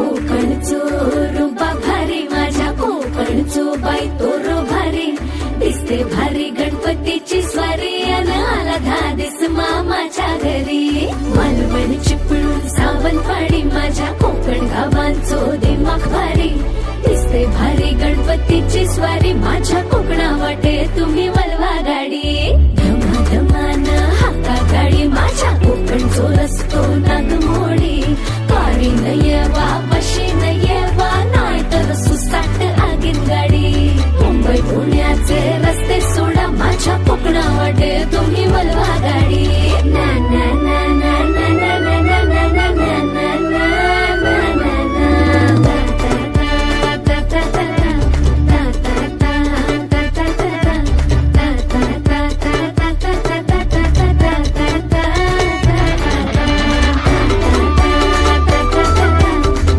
कोकणचो रुबा भारी, माझ्या कोकणचो बाई तो रो भारी. दिसते भारी गणपतीची स्वारी, अन आला धादिस मामाच्या घरी. मालवण चिपळूण सावंतवाडी, माझ्या कोकण गावांचो दिमाग भारी. दिसते भारी गणपतीची स्वारी, माझ्या कोकणा वाटे तुम्ही वलवा गाडी. धमाधमान हाका गाडी, माझ्या कोकणचो रस्तो नागमोडी. कारी नय वा